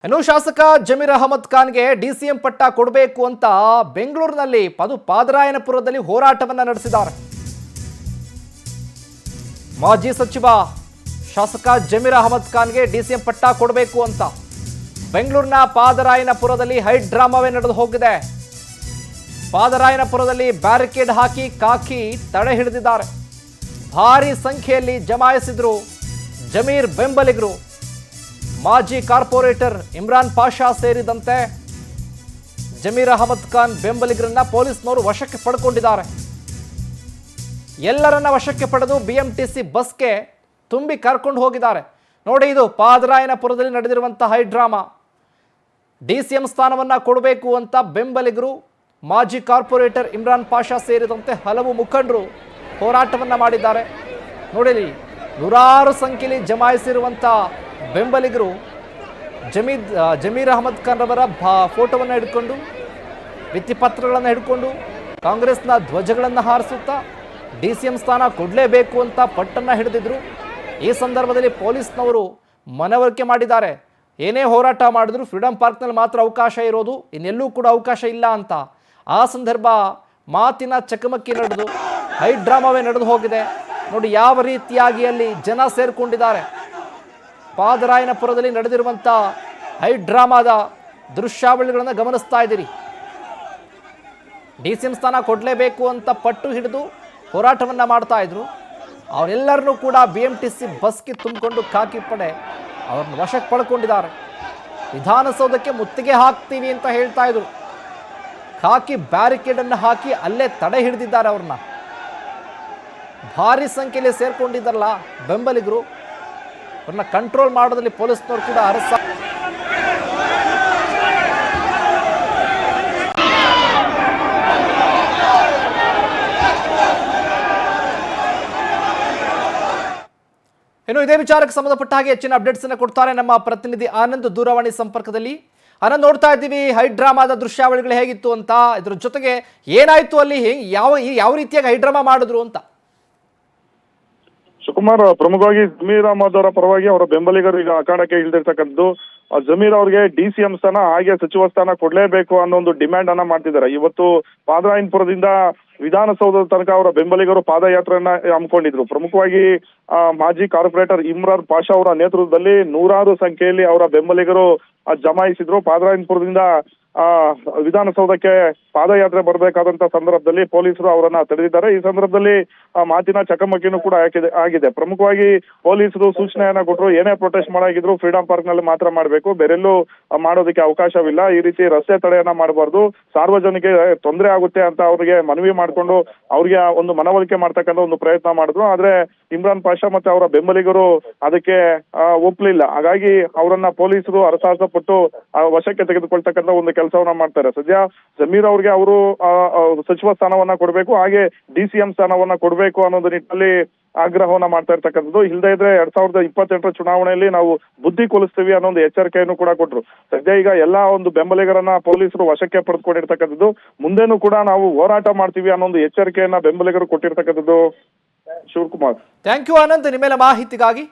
ಇನ್ನು ಶಾಸಕ ಜಮೀರ್ ಅಹಮದ್ ಖಾನ್ಗೆ ಡಿಸಿಎಂ ಪಟ್ಟ ಕೊಡಬೇಕು ಅಂತ ಬೆಂಗಳೂರಿನಲ್ಲಿ ಪಾದರಾಯನಪುರದಲ್ಲಿ ಹೋರಾಟವನ್ನ ನಡೆಸಿದ್ದಾರೆ. ಮಾಜಿ ಸಚಿವ ಶಾಸಕ ಜಮೀರ್ ಅಹಮದ್ ಖಾನ್ಗೆ ಡಿಸಿಎಂ ಪಟ್ಟ ಕೊಡಬೇಕು ಅಂತ ಬೆಂಗಳೂರಿನ ಪಾದರಾಯನಪುರದಲ್ಲಿ ಹೈ ಡ್ರಾಮಾವೇ ನಡೆದು ಹೋಗಿದೆ. ಪಾದರಾಯನಪುರದಲ್ಲಿ ಬ್ಯಾರಿಕೇಡ್ ಹಾಕಿ ಕಾಕಿ ತಡೆ ಹಿಡಿದಿದ್ದಾರೆ. ಭಾರಿ ಸಂಖ್ಯೆಯಲ್ಲಿ ಜಮಾಯಿಸಿದ್ರು ಜಮೀರ್ ಬೆಂಬಲಿಗರು. ಮಾಜಿ ಕಾರ್ಪೊರೇಟರ್ ಇಮ್ರಾನ್ ಪಾಷಾ ಸೇರಿದಂತೆ ಜಮೀರ್ ಅಹಮದ್ ಖಾನ್ ಬೆಂಬಲಿಗರನ್ನ ಪೊಲೀಸ್ನವರು ವಶಕ್ಕೆ ಪಡ್ಕೊಂಡಿದ್ದಾರೆ. ಎಲ್ಲರನ್ನ ವಶಕ್ಕೆ ಪಡೆದು ಬಿಎಂಟಿಸಿ ಬಸ್ಗೆ ತುಂಬಿ ಕರ್ಕೊಂಡು ಹೋಗಿದ್ದಾರೆ. ನೋಡಿ, ಇದು ಪಾದರಾಯನಪುರದಲ್ಲಿ ನಡೆದಿರುವಂತಹ ಹೈ ಡ್ರಾಮಾ. ಡಿಸಿಎಂ ಸ್ಥಾನವನ್ನ ಕೊಡಬೇಕು ಅಂತ ಬೆಂಬಲಿಗರು, ಮಾಜಿ ಕಾರ್ಪೊರೇಟರ್ ಇಮ್ರಾನ್ ಪಾಷಾ ಸೇರಿದಂತೆ ಹಲವು ಮುಖಂಡರು ಹೋರಾಟವನ್ನ ಮಾಡಿದ್ದಾರೆ. ನೋಡಿ, ನೂರಾರು ಸಂಖ್ಯೆಯಲ್ಲಿ ಜಮಾಯಿಸಿರುವಂಥ ಬೆಂಬಲಿಗರು ಜಮೀರ್ ಅಹಮದ್ ಖಾನ್ ರವರ ಫೋಟೋವನ್ನು ಹಿಡ್ಕೊಂಡು, ಭಿತ್ತಿಪತ್ರಗಳನ್ನು ಹಿಡ್ಕೊಂಡು, ಕಾಂಗ್ರೆಸ್ನ ಧ್ವಜಗಳನ್ನು ಹಾರಿಸುತ್ತಾ ಡಿಸಿಎಂ ಸ್ಥಾನ ಕೊಡಲೇಬೇಕು ಅಂತ ಪಟ್ಟನ್ನು ಹಿಡಿದಿದ್ರು. ಈ ಸಂದರ್ಭದಲ್ಲಿ ಪೊಲೀಸ್ನವರು ಮನವರಿಕೆ ಮಾಡಿದ್ದಾರೆ. ಏನೇ ಹೋರಾಟ ಮಾಡಿದ್ರು ಫ್ರೀಡಂ ಪಾರ್ಕ್ನಲ್ಲಿ ಮಾತ್ರ ಅವಕಾಶ ಇರೋದು, ಇನ್ನೆಲ್ಲೂ ಕೂಡ ಅವಕಾಶ ಇಲ್ಲ ಅಂತ. ಆ ಸಂದರ್ಭ ಮಾತಿನ ಚಕಮಕಿ ನಡೆದು ಹೈ ಡ್ರಾಮಾವೇ ನಡೆದು ಹೋಗಿದೆ. ನೋಡಿ ಯಾವ ರೀತಿಯಾಗಿ ಅಲ್ಲಿ ಜನ ಸೇರಿಕೊಂಡಿದ್ದಾರೆ. ಪಾದರಾಯನಪುರದಲ್ಲಿ ನಡೆದಿರುವಂಥ ಹೈ ಡ್ರಾಮಾದ ದೃಶ್ಯಾವಳಿಗಳನ್ನು ಗಮನಿಸ್ತಾ ಇದ್ದೀರಿ. ಡಿಸಿಎಂ ಸ್ಥಾನ ಕೊಡಲೇಬೇಕು ಅಂತ ಪಟ್ಟು ಹಿಡಿದು ಹೋರಾಟವನ್ನು ಮಾಡ್ತಾ ಇದ್ರು. ಅವರೆಲ್ಲರನ್ನೂ ಕೂಡ ಬಿಎಂಟಿಸಿ ಬಸ್ಗೆ ತುಂಬಿಕೊಂಡು ಖಾಕಿ ಪಡೆ ಅವ್ರನ್ನ ವಶಕ್ಕೆ ಪಡ್ಕೊಂಡಿದ್ದಾರೆ. ವಿಧಾನಸೌಧಕ್ಕೆ ಮುತ್ತಿಗೆ ಹಾಕ್ತೀವಿ ಅಂತ ಹೇಳ್ತಾ ಇದ್ರು. ಖಾಕಿ ಬ್ಯಾರಿಕೇಡನ್ನು ಹಾಕಿ ಅಲ್ಲೇ ತಡೆ ಹಿಡಿದಿದ್ದಾರೆ. ಅವ್ರನ್ನ ಭಾರಿ ಸಂಖ್ಯೆಯಲ್ಲಿ ಸೇರ್ಕೊಂಡಿದ್ದಾರಲ್ಲ ಬೆಂಬಲಿಗರು, ಅವ್ರನ್ನ ಕಂಟ್ರೋಲ್ ಮಾಡೋದ್ರಲ್ಲಿ ಪೊಲೀಸ್ನವರು ಕೂಡ ಅರಸ. ಇನ್ನು ಇದೇ ವಿಚಾರಕ್ಕೆ ಸಂಬಂಧಪಟ್ಟ ಹಾಗೆ ಹೆಚ್ಚಿನ ಅಪ್ಡೇಟ್ಸ್ ಅನ್ನು ಕೊಡ್ತಾರೆ ನಮ್ಮ ಪ್ರತಿನಿಧಿ ಆನಂದ್ ದೂರವಾಣಿ ಸಂಪರ್ಕದಲ್ಲಿ. ಆನಂದ್, ನೋಡ್ತಾ ಇದ್ದೀವಿ ಹೈ ಡ್ರಾಮಾದ ದೃಶ್ಯಾವಳಿಗಳು ಹೇಗಿತ್ತು ಅಂತ, ಇದ್ರ ಜೊತೆಗೆ ಏನಾಯ್ತು ಅಲ್ಲಿ, ಯಾವ ರೀತಿಯಾಗಿ ಹೈ ಡ್ರಾಮಾ ಮಾಡಿದ್ರು ಅಂತ. ಶಿವಕುಮಾರ್, ಪ್ರಮುಖವಾಗಿ ಜಮೀರ್ ಅಹಮದ್ ಅವರ ಪರವಾಗಿ ಅವರ ಬೆಂಬಲಿಗರು ಈಗ ಅಖಾಡಕ್ಕೆ ಇಳಿದಿರ್ತಕ್ಕಂಥದ್ದು. ಜಮೀರ್ ಅವ್ರಿಗೆ ಡಿಸಿಎಂ ಸ್ಥಾನ ಹಾಗೆ ಸಚಿವ ಸ್ಥಾನ ಕೊಡ್ಲೇಬೇಕು ಅನ್ನೋ ಒಂದು ಡಿಮ್ಯಾಂಡ್ ಅನ್ನ ಮಾಡ್ತಿದ್ದಾರೆ. ಇವತ್ತು ಪಾದರಾಯನಪುರದಿಂದ ವಿಧಾನಸೌಧದ ತನಕ ಅವರ ಬೆಂಬಲಿಗರು ಪಾದಯಾತ್ರೆಯನ್ನ ಹಮ್ಮಿಕೊಂಡಿದ್ರು. ಪ್ರಮುಖವಾಗಿ ಮಾಜಿ ಕಾರ್ಪೊರೇಟರ್ ಇಮ್ರಾನ್ ಪಾಷಾ ಅವರ ನೇತೃತ್ವದಲ್ಲಿ ನೂರಾರು ಸಂಖ್ಯೆಯಲ್ಲಿ ಅವರ ಬೆಂಬಲಿಗರು ಜಮಾಯಿಸಿದ್ರು. ಪಾದರಾಯನಪುರದಿಂದ ವಿಧಾನಸೌಧಕ್ಕೆ ಪಾದಯಾತ್ರೆ ಬರಬೇಕಾದಂತ ಸಂದರ್ಭದಲ್ಲಿ ಪೊಲೀಸರು ಅವರನ್ನ ತಡೆದಿದ್ದಾರೆ. ಈ ಸಂದರ್ಭದಲ್ಲಿ ಮಾತಿನ ಚಕಮಕಿನೂ ಕೂಡ ಆಗಿದೆ. ಪ್ರಮುಖವಾಗಿ ಪೊಲೀಸರು ಸೂಚನೆಯನ್ನ ಕೊಟ್ಟರು, ಏನೇ ಪ್ರೊಟೆಸ್ಟ್ ಮಾಡಾಗಿದ್ರು ಫ್ರೀಡಂ ಪಾರ್ಕ್ ನಲ್ಲಿ ಮಾತ್ರ ಮಾಡಬೇಕು, ಬೇರೆಲ್ಲೂ ಮಾಡೋದಕ್ಕೆ ಅವಕಾಶವಿಲ್ಲ, ಈ ರೀತಿ ರಸ್ತೆ ತಡೆಯನ್ನ ಮಾಡಬಾರ್ದು, ಸಾರ್ವಜನಿಕರಿಗೆ ತೊಂದರೆ ಆಗುತ್ತೆ ಅಂತ ಅವ್ರಿಗೆ ಮನವಿ ಮಾಡಿಕೊಂಡು ಅವ್ರಿಗೆ ಒಂದು ಮನವೊಲಿಕೆ ಮಾಡ್ತಕ್ಕಂಥ ಒಂದು ಪ್ರಯತ್ನ ಮಾಡಿದ್ರು. ಆದ್ರೆ ಇಮ್ರಾನ್ ಪಾಷಾ ಮತ್ತೆ ಅವರ ಬೆಂಬಲಿಗರು ಅದಕ್ಕೆ ಒಪ್ಪಲಿಲ್ಲ. ಹಾಗಾಗಿ ಅವರನ್ನ ಪೊಲೀಸರು ಹರಸಾಹಸ ಪಟ್ಟು ವಶಕ್ಕೆ ತೆಗೆದುಕೊಳ್ತಕ್ಕಂಥ ಒಂದು ಕೆಲಸವನ್ನ ಮಾಡ್ತಾರೆ. ಸದ್ಯ ಜಮೀರ್ ಅವ್ರಿಗೆ ಅವರು ಸಚಿವ ಸ್ಥಾನವನ್ನ ಕೊಡಬೇಕು, ಹಾಗೆ ಡಿಸಿಎಂ ಸ್ಥಾನವನ್ನ ಕೊಡಬೇಕು ಅನ್ನೋದು ನಿಟ್ಟಿನಲ್ಲಿ ಆಗ್ರಹವನ್ನ ಮಾಡ್ತಾ ಇರ್ತಕ್ಕಂಥದ್ದು. ಇಲ್ಲದೆ ಇದ್ರೆ 2028 ಚುನಾವಣೆಯಲ್ಲಿ ನಾವು ಬುದ್ಧಿ ಕೊಲಿಸ್ತೀವಿ ಅನ್ನೋ ಒಂದು ಎಚ್ಚರಿಕೆಯನ್ನು ಕೂಡ ಕೊಟ್ರು. ಸದ್ಯ ಈಗ ಎಲ್ಲಾ ಒಂದು ಬೆಂಬಲಿಗರನ್ನ ಪೊಲೀಸರು ವಶಕ್ಕೆ ಪಡೆದುಕೊಂಡಿರ್ತಕ್ಕಂಥದ್ದು. ಮುಂದೇನು ಕೂಡ ನಾವು ಹೋರಾಟ ಮಾಡ್ತೀವಿ ಅನ್ನೋ ಒಂದು ಎಚ್ಚರಿಕೆಯನ್ನ ಬೆಂಬಲಿಗರು ಕೊಟ್ಟಿರ್ತಕ್ಕಂಥದ್ದು. ಶಿವಕುಮಾರ್, ಥ್ಯಾಂಕ್ ಯು ಆನಂದ್, ನಿಮ್ಮೆಲ್ಲ ಮಾಹಿತಿಗಾಗಿ.